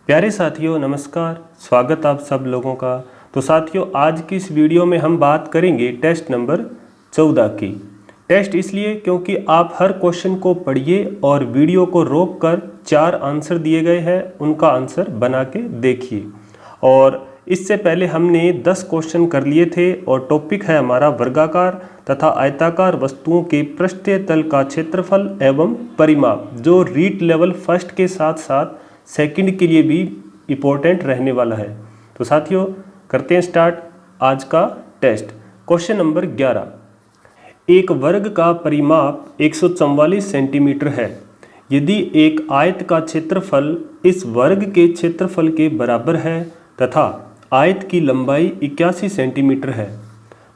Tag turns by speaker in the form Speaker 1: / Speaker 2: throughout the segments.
Speaker 1: प्यारे साथियों नमस्कार, स्वागत आप सब लोगों का। तो साथियों आज की इस वीडियो में हम बात करेंगे टेस्ट नंबर 14 की। टेस्ट इसलिए क्योंकि आप हर क्वेश्चन को पढ़िए और वीडियो को रोक कर 4 आंसर दिए गए हैं उनका आंसर बना के देखिए। और इससे पहले हमने 10 क्वेश्चन कर लिए थे और टॉपिक है हमारा वर्गाकार तथा आयताकार वस्तुओं के पृष्ठीय तल का क्षेत्रफल एवं परिमाप, जो रीट लेवल फर्स्ट के साथ साथ सेकंड के लिए भी इम्पोर्टेंट रहने वाला है। तो साथियों करते हैं स्टार्ट आज का टेस्ट। क्वेश्चन नंबर 11, एक वर्ग का परिमाप 144 सेंटीमीटर है। यदि एक आयत का क्षेत्रफल इस वर्ग के क्षेत्रफल के बराबर है तथा आयत की लंबाई 81 सेंटीमीटर है,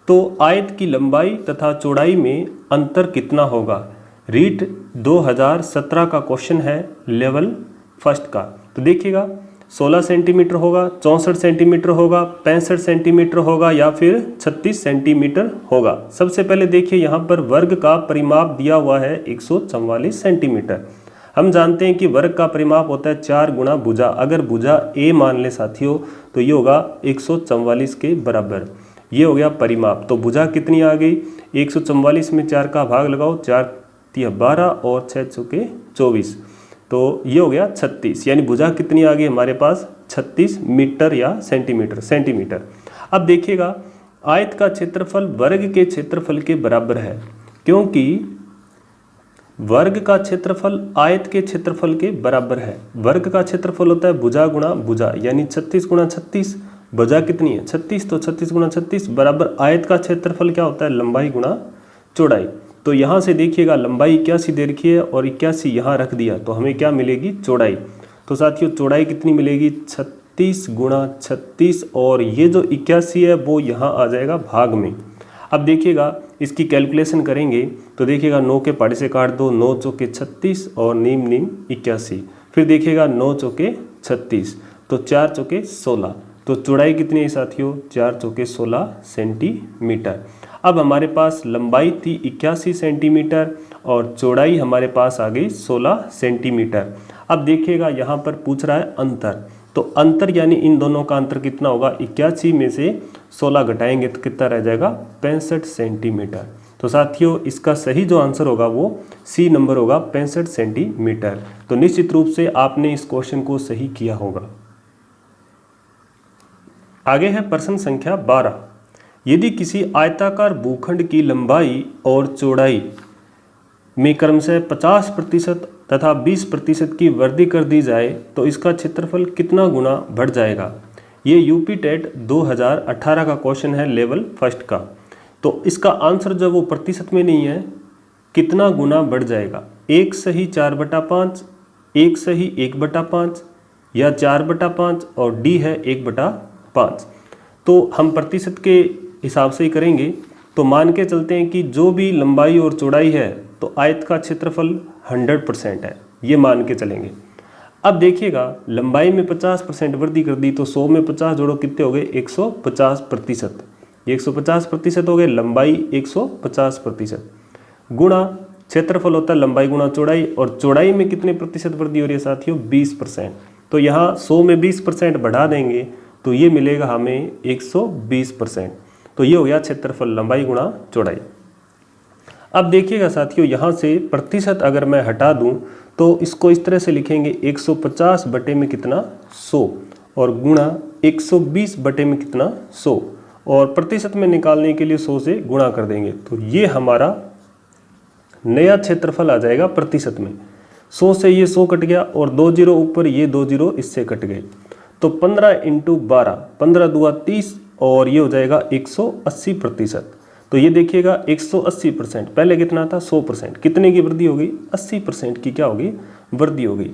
Speaker 1: तो आयत की लंबाई तथा चौड़ाई में अंतर कितना होगा। रीट 2017 का क्वेश्चन है लेवल फर्स्ट का। तो देखिएगा 16 सेंटीमीटर होगा, 64 सेंटीमीटर होगा, 65 सेंटीमीटर होगा या फिर 36 सेंटीमीटर होगा। सबसे पहले देखिए यहाँ पर वर्ग का परिमाप दिया हुआ है 144 सेंटीमीटर। हम जानते हैं कि वर्ग का परिमाप होता है 4 गुना भुजा। अगर भुजा ए मान ले साथियों तो ये होगा 144 के बराबर। ये हो गया परिमाप। तो भुजा कितनी आ गई, 144 में 4 का भाग लगाओ, 4 तिया 12 और 6 चौके 24, तो ये हो गया 36। यानी भुजा कितनी आ गई हमारे पास 36 मीटर या सेंटीमीटर। अब देखिएगा आयत का क्षेत्रफल वर्ग के क्षेत्रफल के बराबर है, क्योंकि वर्ग का क्षेत्रफल आयत के क्षेत्रफल के बराबर है। वर्ग का क्षेत्रफल होता है भुजा गुणा भुजा, यानी 36 गुणा 36। भुजा कितनी है 36, तो 36 गुणा 36 बराबर आयत का क्षेत्रफल क्या होता है, लंबाई गुणा चौड़ाई। तो यहाँ से देखिएगा लंबाई 81 दे रखी है और 81 यहाँ रख दिया, तो हमें क्या मिलेगी, चौड़ाई। तो साथियों चौड़ाई कितनी मिलेगी, 36 गुणा 36, और ये जो 81 है वो यहाँ आ जाएगा भाग में। अब देखिएगा इसकी कैलकुलेशन करेंगे तो देखिएगा 9 के पहाड़े से काट दो, 9 चौके 36 और नीम 81। फिर देखिएगा 9 चौके 36, तो 4 चौके 16। तो चौड़ाई कितनी है साथियों, 4 चौके 16 सेंटीमीटर। अब हमारे पास लंबाई थी 81 सेंटीमीटर और चौड़ाई हमारे पास आ गई 16 सेंटीमीटर। अब देखिएगा यहाँ पर पूछ रहा है अंतर, तो अंतर यानी इन दोनों का अंतर कितना होगा, 81 में से 16 घटाएंगे तो कितना रह जाएगा, 65 सेंटीमीटर। तो साथियों इसका सही जो आंसर होगा वो सी नंबर होगा, 65 सेंटीमीटर। तो निश्चित रूप से आपने इस क्वेश्चन को सही किया होगा। आगे है प्रश्न संख्या 12, यदि किसी आयताकार भूखंड की लंबाई और चौड़ाई में क्रमशः 50% तथा 20% की वृद्धि कर दी जाए तो इसका क्षेत्रफल कितना गुना बढ़ जाएगा। ये यूपी टेट 2018 का क्वेश्चन है लेवल फर्स्ट का। तो इसका आंसर जो वो प्रतिशत में नहीं है, कितना गुना बढ़ जाएगा, 1 सही 4/5, 1 सही 1/5 या 4/5 और डी है 1/5। तो हम प्रतिशत के हिसाब से ही करेंगे। तो मान के चलते हैं कि जो भी लंबाई और चौड़ाई है तो आयत का क्षेत्रफल 100% है, ये मान के चलेंगे। अब देखिएगा लंबाई में 50% वृद्धि कर दी, तो 100 में 50 जोड़ो कितने हो गए, 150%। 150% हो गए, लंबाई 150% गुणा क्षेत्रफल होता है लंबाई गुणा चौड़ाई, और चौड़ाई में कितने प्रतिशत वृद्धि हो रही है साथियों, 20%। तो यहाँ 100 में 20% बढ़ा देंगे तो ये मिलेगा हमें 120%। तो ये हो गया क्षेत्रफल लंबाई गुणा चौड़ाई। अब देखिएगा साथियों यहाँ से प्रतिशत अगर मैं हटा दूं तो इसको इस तरह से लिखेंगे, 150 बटे में कितना 100 और गुणा 120 बटे में कितना 100, और प्रतिशत में निकालने के लिए 100 से गुणा कर देंगे। तो ये हमारा नया क्षेत्रफल आ जाएगा प्रतिशत में। 100 से ये 100 कट गया और 2 जीरो ऊपर, ये 2 जीरो इससे कट गए, तो 15 × 12, 15 दूआ 30 और ये हो जाएगा 180%। तो ये देखिएगा 180%, पहले कितना था 100%, कितने की वृद्धि हो गई, 80% की क्या होगी, वृद्धि हो गई।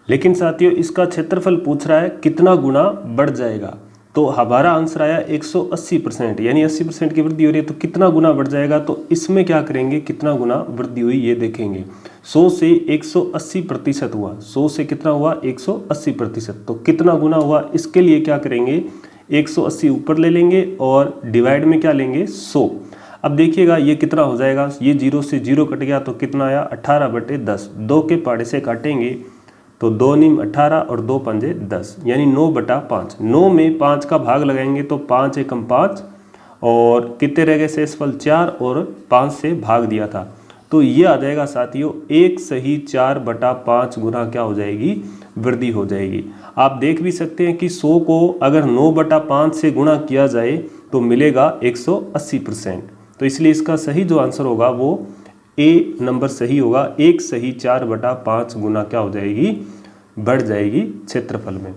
Speaker 1: लेकिन साथियों इसका क्षेत्रफल पूछ रहा है कितना गुना बढ़ जाएगा, तो हमारा आंसर आया 180%, यानी 80% की वृद्धि हो रही है, तो कितना गुना बढ़ जाएगा। तो इसमें क्या करेंगे, कितना गुना वृद्धि हुई ये देखेंगे। 100 से 180% हुआ, 100 से कितना हुआ 180%, तो कितना गुना हुआ, इसके लिए क्या करेंगे, 180 ऊपर ले लेंगे और डिवाइड में क्या लेंगे 100। अब देखिएगा ये कितना हो जाएगा, ये 0 से 0 कट गया तो कितना आया 18/10, 2 के पहाड़े से काटेंगे तो 2 नीम 18 और 2 पंजे 10 यानी 9/5। 9 में 5 का भाग लगाएंगे तो 5 एकम 5 और कितने रह गए शेषफल 4 और 5 से भाग दिया था। तो ये आ जाएगा साथियों 1 सही 4/5 गुना क्या हो जाएगी, वृद्धि हो जाएगी। आप देख भी सकते हैं कि 100 को अगर 9/5 से गुणा किया जाए तो मिलेगा 180%। तो इसलिए इसका सही जो आंसर होगा वो ए नंबर सही होगा। 1 सही 4/5 गुना क्या हो जाएगी, बढ़ जाएगी क्षेत्रफल में।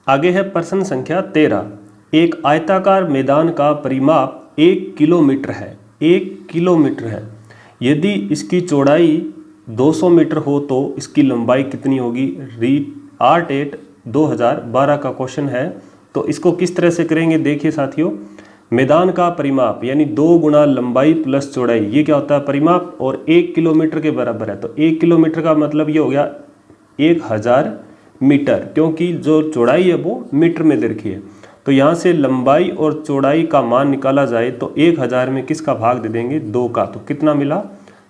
Speaker 1: आगे है प्रश्न संख्या 13। एक आयताकार मैदान का परिमाप 1 किलोमीटर है। 1 किलोमीटर है। यदि इसकी चौड़ाई 200 मीटर हो तो इसकी लंबाई कितनी होगी। रीट 8/8/2012 का क्वेश्चन है। तो इसको किस तरह से करेंगे देखिए साथियों, मैदान का परिमाप यानी 2 गुना लंबाई प्लस चौड़ाई, ये क्या होता है परिमाप, और 1 किलोमीटर के बराबर है। तो 1 किलोमीटर का मतलब ये हो गया 1000 मीटर, क्योंकि जो चौड़ाई है वो मीटर में दे रखी है। तो यहाँ से लंबाई और चौड़ाई का मान निकाला जाए तो 1000 में किसका भाग दे देंगे, 2 का। तो कितना मिला,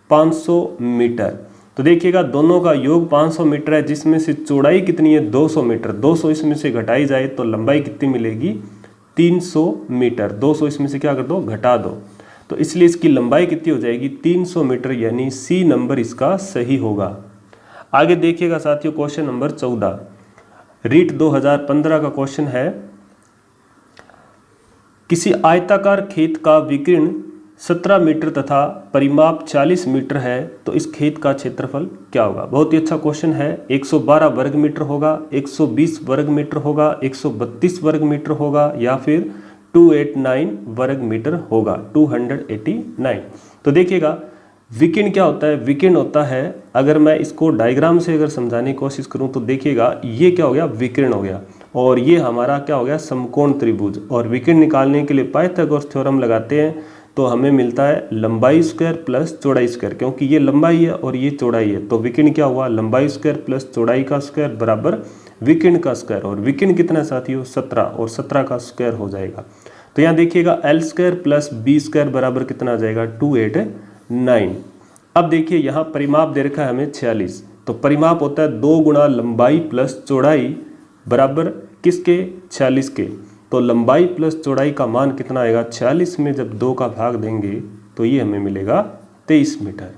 Speaker 1: 500 मीटर। तो देखिएगा दोनों का योग 500 मीटर है, जिसमें से चौड़ाई कितनी है 200 मीटर। 200 इसमें से घटाई जाए तो लंबाई कितनी मिलेगी, 300 मीटर। 200 इसमें से क्या कर दो, घटा दो। तो इसलिए इसकी लंबाई कितनी हो जाएगी, 300 मीटर, यानी सी नंबर इसका सही होगा। आगे देखिएगा साथियों क्वेश्चन नंबर 14, रीट 2015 का क्वेश्चन है। किसी आयताकार खेत का विकीर्ण 17 मीटर तथा परिमाप 40 मीटर है तो इस खेत का क्षेत्रफल क्या होगा। बहुत ही अच्छा क्वेश्चन है। 112 वर्ग मीटर होगा, 120 वर्ग मीटर होगा, 132 वर्ग मीटर होगा, या फिर 289 वर्ग मीटर होगा, 289। तो देखिएगा विकीर्ण क्या होता है, विकीर्ण होता है, अगर मैं इसको डायग्राम से अगर समझाने की कोशिश करूं तो देखिएगा ये क्या हो गया, विकीर्ण हो गया, और ये हमारा क्या हो गया, समकोण त्रिभुज। और विकीर्ण निकालने के लिए पाइथागोरस थ्योरम लगाते हैं तो हमें मिलता है लंबाई स्क्वायर प्लस चौड़ाई स्क्वायर, क्योंकि ये लंबाई है और ये चौड़ाई है। तो विकीर्ण क्या हुआ, लंबाई स्क्वायर प्लस चौड़ाई का स्क्वायर बराबर विकीर्ण का स्क्वायर। और विकीर्ण कितना साथियों, 17, और 17 का स्क्वायर हो जाएगा। तो यहाँ देखिएगा L square plus B square बराबर कितना आ जाएगा, 289। अब देखिए यहाँ परिमाप दे रखा है हमें 46। तो परिमाप होता है 2 गुना लंबाई प्लस चौड़ाई बराबर किसके, 46 के। तो लंबाई प्लस चौड़ाई का मान कितना आएगा, 46 में जब 2 का भाग देंगे तो ये हमें मिलेगा 23 मीटर।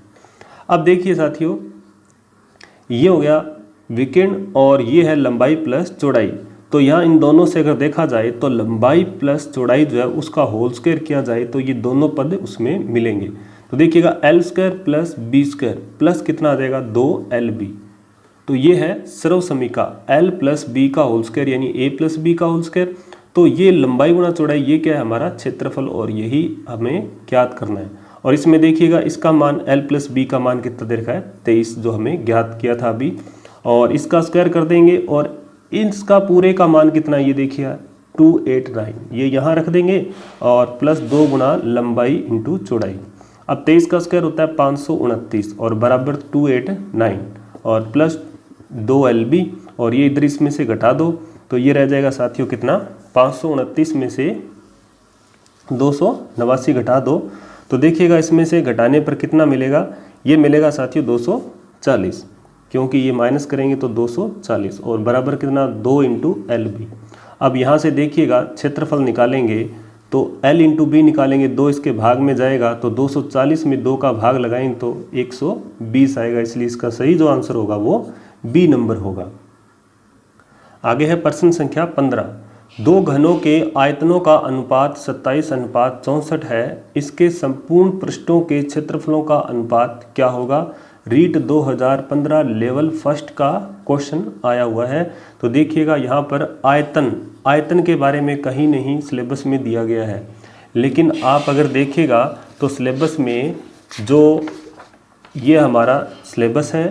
Speaker 1: अब देखिए साथियों ये हो गया विकीर्ण और ये है लंबाई प्लस चौड़ाई। तो यहाँ इन दोनों से अगर देखा जाए तो लंबाई प्लस चौड़ाई जो है उसका होल स्क्वायर किया जाए तो ये दोनों पद उसमें मिलेंगे। तो देखिएगा L square plus B square plus कितना आ जाएगा, 2LB। तो ये है सर्वसमीका L प्लस बी का होल स्क्वायर यानी A प्लस बी का होल स्क्वायर। तो ये लंबाई गुणा चौड़ाई, ये क्या है हमारा क्षेत्रफल, और यही हमें ज्ञात करना है। और इसमें देखिएगा इसका मान L प्लस बी का मान कितना दे रखा है, 23, जो हमें ज्ञात किया था अभी। और इसका स्क्वायर कर देंगे और इसका पूरे का मान कितना, ये देखिए 289, ये यहाँ रख देंगे और प्लस 2 गुना लंबाई इंटू चौड़ाई। अब 23 का स्क्वायर होता है 529 और बराबर 289 और प्लस 2LB, और ये इधर इसमें से घटा दो तो ये रह जाएगा साथियों कितना, 529 में से 289 घटा दो तो देखिएगा इसमें से घटाने पर कितना मिलेगा, ये मिलेगा साथियों 240, क्योंकि ये माइनस करेंगे तो 240 और बराबर कितना, 2 इंटू LB। अब यहाँ से देखिएगा क्षेत्रफल निकालेंगे तो L इंटू बी निकालेंगे, 2 इसके भाग में जाएगा तो 240 में 2 का भाग लगाएंगे तो 120 आएगा। इसलिए इसका सही जो आंसर होगा वो बी नंबर होगा। आगे है प्रश्न संख्या 15, 2 घनों के आयतनों का अनुपात 27:64 है, इसके संपूर्ण पृष्ठों के क्षेत्रफलों का अनुपात क्या होगा। रीट 2015 लेवल फर्स्ट का क्वेश्चन आया हुआ है। तो देखिएगा यहाँ पर आयतन के बारे में कहीं नहीं सिलेबस में दिया गया है, लेकिन आप अगर देखिएगा तो सिलेबस में जो ये हमारा सिलेबस है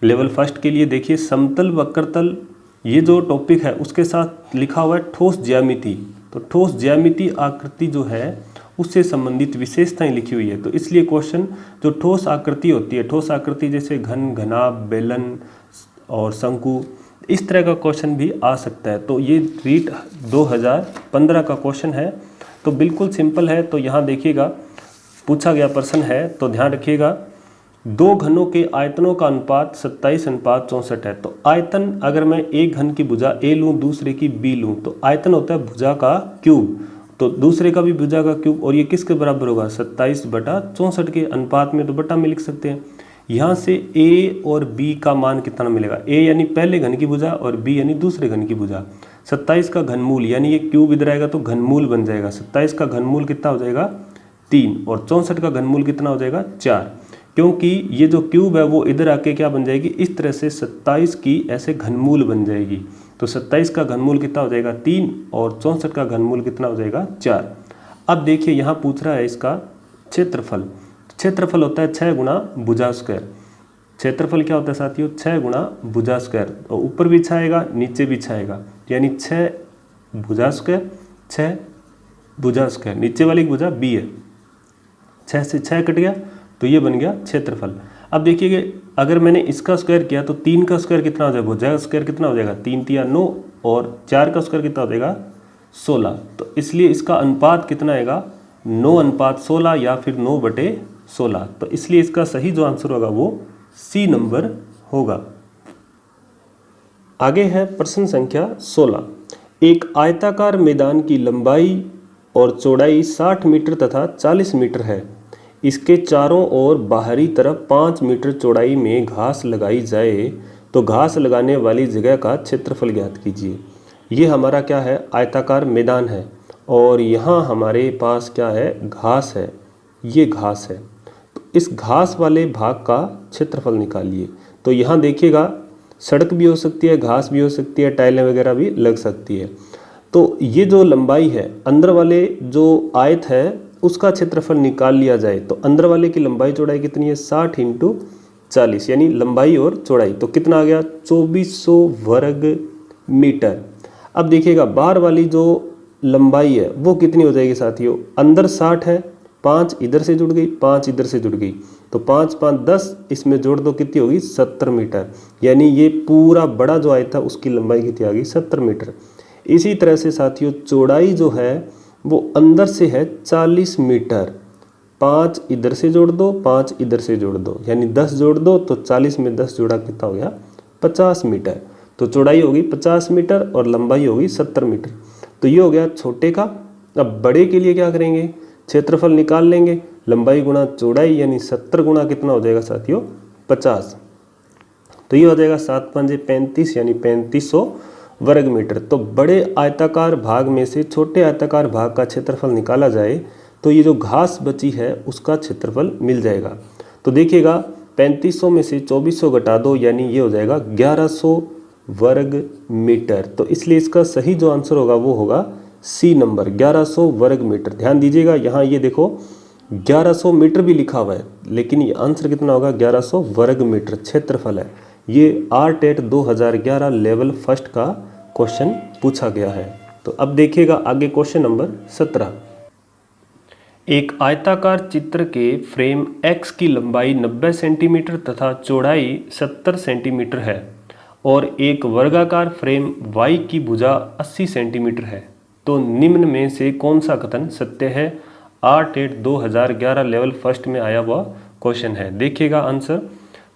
Speaker 1: लेवल फर्स्ट के लिए, देखिए समतल वक्रतल ये जो टॉपिक है उसके साथ लिखा हुआ है ठोस ज्यामिति। तो ठोस ज्यामिति आकृति जो है उससे संबंधित विशेषताएं लिखी हुई है। तो इसलिए क्वेश्चन जो ठोस आकृति होती है, ठोस आकृति जैसे घन, घनाभ, बेलन और शंकु, इस तरह का क्वेश्चन भी आ सकता है। तो ये रीट 2015 का क्वेश्चन है, तो बिल्कुल सिंपल है। तो यहाँ देखिएगा पूछा गया प्रश्न है, तो ध्यान रखिएगा दो घनों के आयतनों का अनुपात 27:64 है। तो आयतन अगर मैं एक घन की भुजा ए लूँ, दूसरे की बी लूँ, तो आयतन होता है भुजा का क्यूब, तो दूसरे का भी भुजा का क्यूब, और ये किसके बराबर होगा 27/64 के अनुपात में, तो बटा में लिख सकते हैं। यहाँ से ए और बी का मान कितना मिलेगा, ए यानी पहले घन की भुजा और बी यानी दूसरे घन की भुजा। 27 का घनमूल यानी ये क्यूब इधर आएगा तो घनमूल बन जाएगा, 27 का घनमूल कितना हो जाएगा 3, और 64 का घनमूल कितना हो जाएगा 4, क्योंकि ये जो क्यूब है वो इधर आके क्या बन जाएगी, इस तरह से 27 की ऐसे घनमूल बन जाएगी। तो 27 का घनमूल कितना हो जाएगा 3, और 64 का घनमूल कितना हो जाएगा 4। अब देखिए यहाँ पूछ रहा है इसका क्षेत्रफल। क्षेत्रफल होता है 6 गुणा भुजा स्क्वायर। क्षेत्रफल क्या होता है साथियों, 6 गुणा भुजा स्क्वायर, और ऊपर भी छाएगा नीचे भी छाएगा, यानी 6 भुजा स्क्वायर 6 भुजा स्क्वायर, नीचे वाली भुजा बी है, 6 से 6 कट गया तो ये बन गया क्षेत्रफल। अब देखिए कि अगर मैंने इसका स्क्वायर किया तो 3 का स्क्वायर कितना हो जाएगा, भुजा का स्क्वायर कितना हो जाएगा 3 × 9, और 4 का स्क्वायर कितना हो जाएगा 16। तो इसलिए इसका अनुपात कितना आएगा 9:16 या फिर 9/16। तो इसलिए इसका सही जो आंसर होगा वो सी नंबर होगा। आगे है प्रश्न संख्या 16। एक आयताकार मैदान की लंबाई और चौड़ाई 60 मीटर तथा 40 मीटर है। इसके चारों ओर बाहरी तरफ 5 मीटर चौड़ाई में घास लगाई जाए तो घास लगाने वाली जगह का क्षेत्रफल ज्ञात कीजिए। ये हमारा क्या है, आयताकार मैदान है, और यहाँ हमारे पास क्या है, घास है, ये घास है। तो इस घास वाले भाग का क्षेत्रफल निकालिए। तो यहाँ देखिएगा सड़क भी हो सकती है, घास भी हो सकती है, टाइलें वगैरह भी लग सकती है। तो ये जो लंबाई है, अंदर वाले जो आयत है उसका क्षेत्रफल निकाल लिया जाए तो अंदर वाले की लंबाई चौड़ाई कितनी है 60 × 40, यानी लंबाई और चौड़ाई, तो कितना आ गया 2400 वर्ग मीटर। अब देखिएगा बाहर वाली जो लंबाई है वो कितनी हो जाएगी साथियों, अंदर 60 है, 5 इधर से जुड़ गई, 5 इधर से जुड़ गई, तो 5 × 5 = 10, इसमें जोड़ दो कितनी होगी 70 मीटर, यानी ये पूरा बड़ा जो आयत था उसकी लंबाई कितनी आ गई 70 मीटर। इसी तरह से साथियों चौड़ाई जो है वो अंदर से है 40 मीटर, 5 इधर से जोड़ दो, 5 इधर से जोड़ दो, यानी 10 जोड़ दो, तो 40 में 10 जोड़ा कितना हो गया 50 मीटर। तो चौड़ाई होगी 50 मीटर और लंबाई होगी 70 मीटर। तो ये हो गया छोटे का। अब बड़े के लिए क्या करेंगे, क्षेत्रफल निकाल लेंगे, लंबाई गुणा चौड़ाई, यानी 70 गुणा कितना हो जाएगा साथियों 50, तो ये हो जाएगा 7 × 5 = 35, यानी 3500 वर्ग मीटर। तो बड़े आयताकार भाग में से छोटे आयताकार भाग का क्षेत्रफल निकाला जाए तो ये जो घास बची है उसका क्षेत्रफल मिल जाएगा। तो देखिएगा 3500 में से 2400 घटा दो, यानी ये हो जाएगा 1100 वर्ग मीटर। तो इसलिए इसका सही जो आंसर होगा वो होगा सी नंबर 1100 वर्ग मीटर। ध्यान दीजिएगा यहाँ ये देखो 1100 मीटर भी लिखा हुआ है, लेकिन ये आंसर कितना होगा 1100 वर्ग मीटर क्षेत्रफल है। ये ARTET 2011 लेवल फर्स्ट का क्वेश्चन पूछा गया है। तो अब देखिएगा आगे क्वेश्चन नंबर 17। एक आयताकार चित्र के फ्रेम X की लंबाई 90 सेंटीमीटर तथा चौड़ाई 70 सेंटीमीटर है और एक वर्गाकार फ्रेम Y की भुजा 80 सेंटीमीटर है, तो निम्न में से कौन सा कथन सत्य है। ARTET 2011 लेवल फर्स्ट में आया हुआ क्वेश्चन है। देखिएगा आंसर,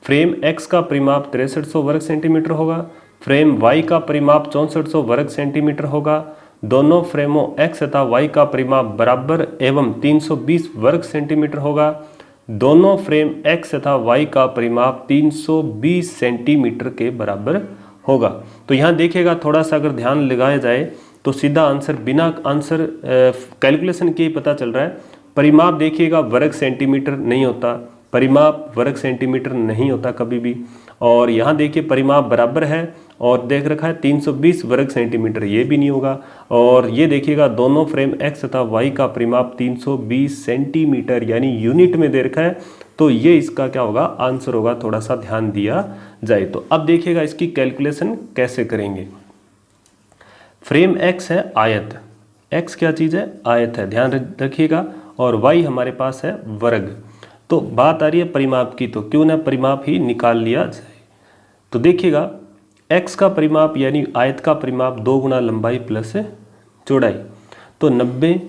Speaker 1: फ्रेम X का परिमाप 6300 वर्ग सेंटीमीटर होगा, फ्रेम Y का परिमाप 6400 वर्ग सेंटीमीटर होगा, दोनों फ्रेमों X तथा Y का परिमाप बराबर एवं 320 वर्ग सेंटीमीटर होगा, दोनों फ्रेम X तथा Y का परिमाप 320 सेंटीमीटर के बराबर होगा। तो यहाँ देखिएगा थोड़ा सा अगर ध्यान लगाया जाए तो सीधा आंसर बिना आंसर कैलकुलेशन के ही पता चल रहा है। परिमाप देखिएगा वर्ग सेंटीमीटर नहीं होता, परिमाप वर्ग सेंटीमीटर नहीं होता कभी भी, और यहाँ देखिए परिमाप बराबर है और देख रखा है 320 वर्ग सेंटीमीटर, ये भी नहीं होगा। और ये देखिएगा दोनों फ्रेम X तथा Y का परिमाप 320 सेंटीमीटर यानी यूनिट में दे रखा है, तो ये इसका क्या होगा आंसर होगा। थोड़ा सा ध्यान दिया जाए तो अब देखिएगा इसकी कैलकुलेशन कैसे करेंगे। फ्रेम X है आयत, X क्या चीज़ है आयत है, ध्यान रखिएगा, और Y हमारे पास है वर्ग। तो बात आ रही है परिमाप की, तो क्यों ना परिमाप ही निकाल लिया जाए। तो देखिएगा X का परिमाप यानी आयत का परिमाप 2 गुना लंबाई प्लस चौड़ाई, तो 90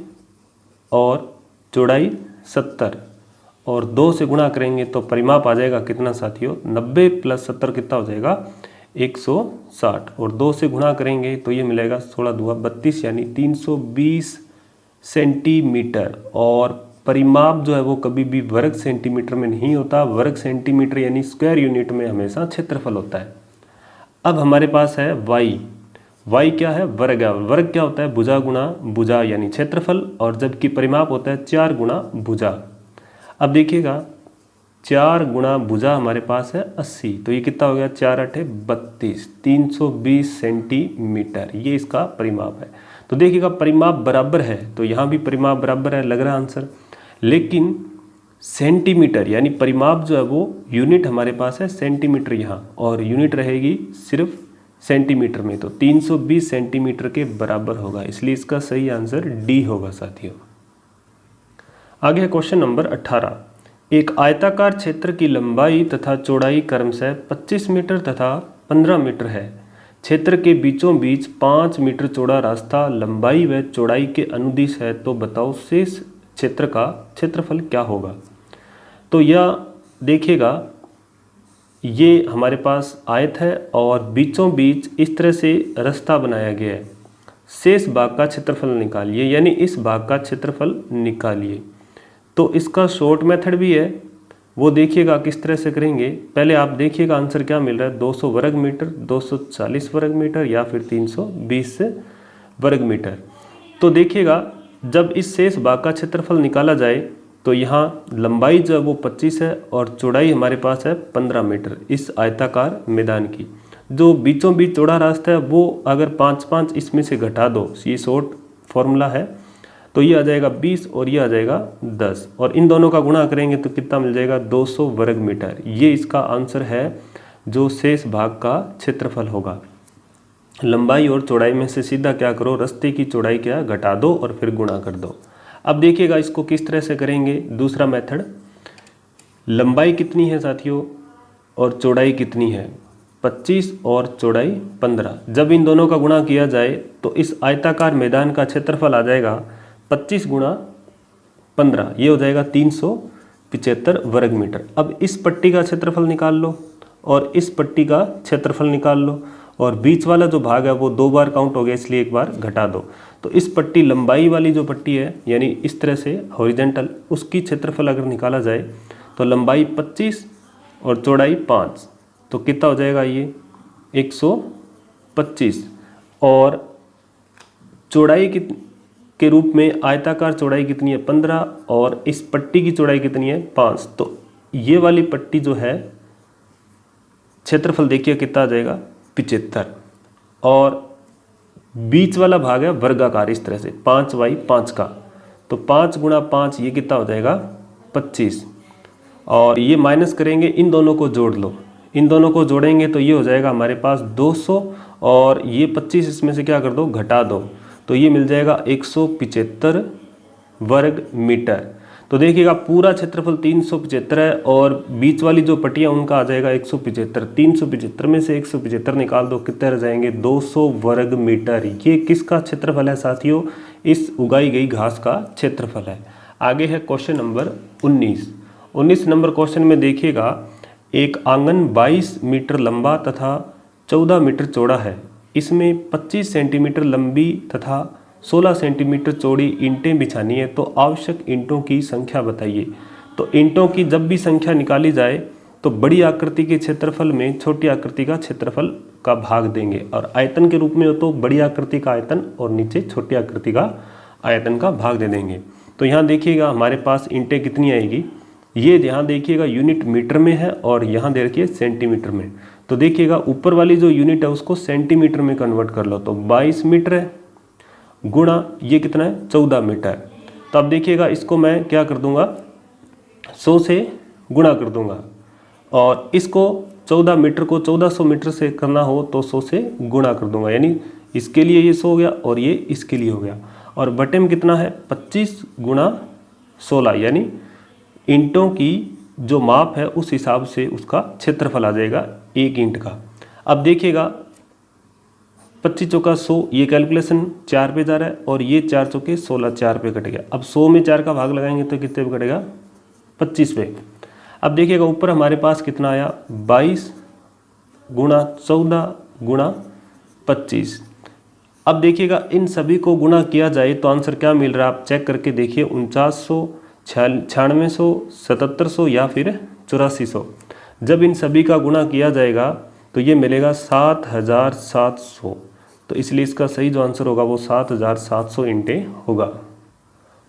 Speaker 1: और चौड़ाई 70 और 2 से गुणा करेंगे तो परिमाप आ जाएगा कितना साथियों, 90 + 70 कितना हो जाएगा, 160। और 2 से गुणा करेंगे तो ये मिलेगा 16 दूआ 32 यानी 320 सेंटीमीटर। और परिमाप जो है वो कभी भी वर्ग सेंटीमीटर में नहीं होता, वर्ग सेंटीमीटर यानी स्क्वायर यूनिट में हमेशा क्षेत्रफल होता है। अब हमारे पास है y क्या है, वर्ग है। वर्ग क्या होता है, भुजा गुणा भुजा यानी क्षेत्रफल, और जबकि परिमाप होता है 4 गुणा भुजा। अब देखिएगा 4 गुणा भुजा हमारे पास है 80, तो ये कितना हो गया, 4 × 8 = 32, 320 सेंटीमीटर, ये इसका परिमाप है। तो देखिएगा परिमाप बराबर है, तो यहाँ भी परिमाप बराबर है, लग रहा आंसर। लेकिन सेंटीमीटर यानी परिमाप जो है वो यूनिट हमारे पास है सेंटीमीटर यहाँ, और यूनिट रहेगी सिर्फ सेंटीमीटर में, तो 320 सेंटीमीटर के बराबर होगा, इसलिए इसका सही आंसर डी होगा साथियों। आगे है क्वेश्चन नंबर 18। एक आयताकार क्षेत्र की लंबाई तथा चौड़ाई क्रमशः 25 मीटर तथा 15 मीटर है। क्षेत्र के बीचों बीच 5 मीटर चौड़ा रास्ता लंबाई व चौड़ाई के अनुदिश है, तो बताओ शेष क्षेत्र का क्षेत्रफल क्या होगा। तो यह देखिएगा ये हमारे पास आयत है और बीचों बीच इस तरह से रास्ता बनाया गया है। शेष भाग का क्षेत्रफल निकालिए, यानी इस भाग का क्षेत्रफल निकालिए। तो इसका शॉर्ट मेथड भी है, वो देखिएगा किस तरह से करेंगे। पहले आप देखिएगा आंसर क्या मिल रहा है, 200 वर्ग मीटर, 240 वर्ग मीटर या फिर 320 वर्ग मीटर। तो देखिएगा जब इस शेष भाग का क्षेत्रफल निकाला जाए तो यहाँ लंबाई जो है वो 25 है और चौड़ाई हमारे पास है 15 मीटर इस आयताकार मैदान की। जो बीचों बीच चौड़ा रास्ता है वो अगर 5-5 इसमें से घटा दो, ये शॉर्ट फॉर्मूला है, तो ये आ जाएगा 20 और ये आ जाएगा 10, और इन दोनों का गुणा करेंगे तो कितना मिल जाएगा, 200 वर्ग मीटर। ये इसका आंसर है जो शेष भाग का क्षेत्रफल होगा। लंबाई और चौड़ाई में से सीधा क्या करो, रास्ते की चौड़ाई क्या घटा दो और फिर गुणा कर दो। अब देखिएगा इसको किस तरह से करेंगे, दूसरा मेथड। लंबाई कितनी है साथियों और चौड़ाई कितनी है, 25 और चौड़ाई 15। जब इन दोनों का गुणा किया जाए तो इस आयताकार मैदान का क्षेत्रफल आ जाएगा 25 × 15, ये हो जाएगा 375 वर्ग मीटर। अब इस पट्टी का क्षेत्रफल निकाल लो और इस पट्टी का क्षेत्रफल निकाल लो, और बीच वाला जो भाग है वो 2 बार काउंट हो गया इसलिए 1 बार घटा दो। तो इस पट्टी लंबाई वाली जो पट्टी है यानी इस तरह से हॉरिजेंटल, उसकी क्षेत्रफल अगर निकाला जाए तो लंबाई 25 और चौड़ाई 5, तो कितना हो जाएगा ये 125। और चौड़ाई के रूप में आयताकार चौड़ाई कितनी है 15 और इस पट्टी की चौड़ाई कितनी है 5, तो ये वाली पट्टी जो है क्षेत्रफल देखिए कितना आ जाएगा 75, और बीच वाला भाग है वर्गाकार इस तरह से 5/5 का, तो 5 × 5 ये कितना हो जाएगा 25, और ये माइनस करेंगे, इन दोनों को जोड़ लो, इन दोनों को जोड़ेंगे तो ये हो जाएगा हमारे पास 200, और ये 25 इसमें से क्या कर दो घटा दो, तो ये मिल जाएगा 175 वर्ग मीटर। तो देखिएगा पूरा क्षेत्रफल 375 है और बीच वाली जो पट्टियाँ उनका आ जाएगा 175। 375 में से 175 निकाल दो, कितने रह जाएंगे 200 वर्ग मीटर। ये किसका क्षेत्रफल है साथियों, इस उगाई गई घास का क्षेत्रफल है। आगे है क्वेश्चन नंबर 19 नंबर क्वेश्चन में देखिएगा एक आंगन 22 मीटर लंबा तथा 14 मीटर चौड़ा है। इसमें 25 सेंटीमीटर लंबी तथा 16 सेंटीमीटर चौड़ी ईंटें बिछानी है, तो आवश्यक ईंटों की संख्या बताइए। तो ईंटों की जब भी संख्या निकाली जाए तो बड़ी आकृति के क्षेत्रफल में छोटी आकृति का क्षेत्रफल का भाग देंगे, और आयतन के रूप में हो तो बड़ी आकृति का आयतन और नीचे छोटी आकृति का आयतन का भाग दे देंगे। तो यहाँ देखिएगा हमारे पास ईंटें कितनी आएगी, ये यहाँ देखिएगा यूनिट मीटर में है और यहाँ देखिए सेंटीमीटर में। तो देखिएगा ऊपर वाली जो यूनिट है उसको सेंटीमीटर में कन्वर्ट कर लो, तो 22 मीटर है गुणा ये कितना है 14 मीटर। तो अब देखिएगा इसको मैं क्या कर दूंगा 100 से गुणा कर दूंगा, और इसको 14 मीटर को 1400 मीटर से करना हो तो 100 से गुणा कर दूंगा, यानी इसके लिए ये 100 हो गया और ये इसके लिए हो गया। और बटे में कितना है 25 × 16, यानी ईंटों की जो माप है उस हिसाब से उसका क्षेत्रफल आ जाएगा एक ईंट का। अब देखिएगा 25 चौका 100, ये कैलकुलेशन 4 पे जा रहा है और ये 4 चौके 16, 4 पे कट गया। अब 100 में 4 का भाग लगाएंगे तो कितने पे कटेगा 25वें। अब देखिएगा ऊपर हमारे पास कितना आया 22 गुणा 14 गुणा 25। अब देखिएगा इन सभी को गुणा किया जाए तो आंसर क्या मिल रहा है आप चेक करके देखिए, 4900, 9600, 7700 या फिर 8400। जब इन सभी का गुणा किया जाएगा तो ये मिलेगा 7700। तो इसलिए इसका सही जो आंसर होगा वो 7700 इंटे होगा।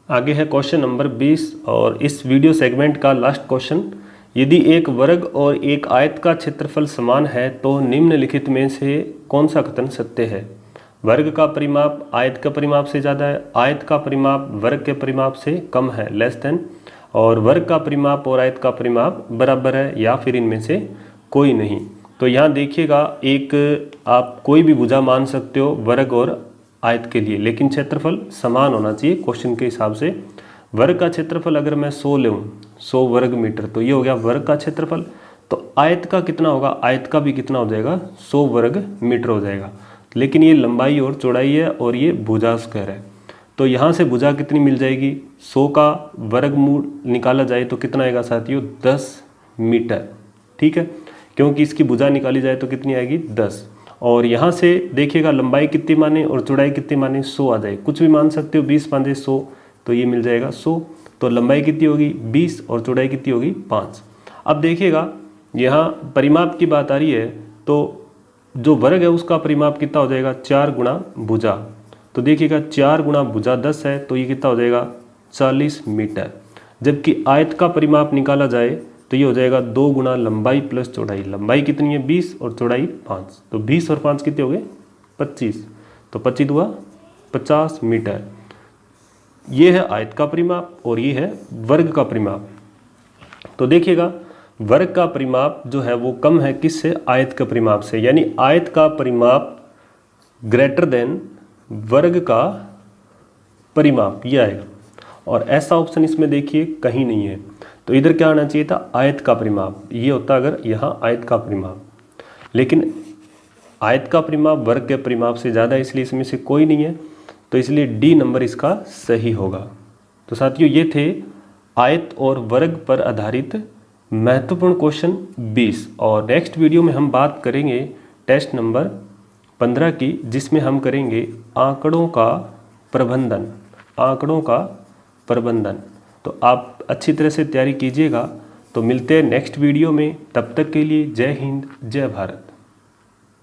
Speaker 1: आगे है क्वेश्चन नंबर 20 और इस वीडियो सेगमेंट का लास्ट क्वेश्चन। यदि एक वर्ग और एक आयत का क्षेत्रफल समान है तो निम्नलिखित में से कौन सा कथन सत्य है? वर्ग का परिमाप आयत के परिमाप से ज़्यादा है, आयत का परिमाप वर्ग के परिमाप से कम है लेस देन, और वर्ग का परिमाप और आयत का परिमाप बराबर है, या फिर इनमें से कोई नहीं। तो यहाँ देखिएगा एक आप कोई भी भुजा मान सकते हो वर्ग और आयत के लिए, लेकिन क्षेत्रफल समान होना चाहिए क्वेश्चन के हिसाब से। वर्ग का क्षेत्रफल अगर मैं 100 लूँ, 100 वर्ग मीटर, तो ये हो गया वर्ग का क्षेत्रफल। तो आयत का कितना होगा? आयत का भी कितना हो जाएगा? 100 वर्ग मीटर हो जाएगा। लेकिन ये लंबाई और चौड़ाई है और ये भुजा स्क्वायर है, तो यहाँ से भुजा कितनी मिल जाएगी? 100 का वर्गमूल निकाला जाए तो कितना आएगा साथियों? 10 मीटर। ठीक है, क्योंकि इसकी भुजा निकाली जाए तो कितनी आएगी? 10। और यहाँ से देखिएगा लंबाई कितनी माने और चौड़ाई कितनी माने? 100 आ जाए, कुछ भी मान सकते हो, 20 5 100, तो ये मिल जाएगा 100। तो लंबाई कितनी होगी? 20 और चौड़ाई कितनी होगी? 5। अब देखिएगा यहाँ परिमाप की बात आ रही है, तो जो वर्ग है उसका परिमाप कितना हो जाएगा? 4 गुणा भुजा। तो देखिएगा 4 गुणा भुजा 10 है, तो ये कितना हो जाएगा? 40 मीटर। जबकि आयत का परिमाप निकाला जाए तो ये हो जाएगा 2 गुणा लंबाई प्लस चौड़ाई। लंबाई कितनी है? 20 और चौड़ाई 5, तो 20 और 5 कितने हो गए? 25। तो 25 हुआ 50 मीटर। ये है आयत का परिमाप और ये है वर्ग का परिमाप। तो देखिएगा वर्ग का परिमाप जो है वो कम है किससे? आयत के परिमाप से, यानी आयत का परिमाप ग्रेटर देन वर्ग का परिमाप, ये आएगा। और ऐसा ऑप्शन इसमें देखिए कहीं नहीं है, तो इधर क्या आना चाहिए था? आयत का परिमाप। ये होता अगर यहाँ आयत का परिमाप, लेकिन आयत का परिमाप वर्ग के परिमाप से ज़्यादा है, इसलिए इसमें से कोई नहीं है, तो इसलिए डी नंबर इसका सही होगा। तो साथियों ये थे आयत और वर्ग पर आधारित महत्वपूर्ण क्वेश्चन 20, और नेक्स्ट वीडियो में हम बात करेंगे टेस्ट नंबर 15 की, जिसमें हम करेंगे आंकड़ों का प्रबंधन। आंकड़ों का प्रबंधन। तो आप अच्छी तरह से तैयारी कीजिएगा। तो मिलते हैं नेक्स्ट वीडियो में, तब तक के लिए जय हिंद जय भारत।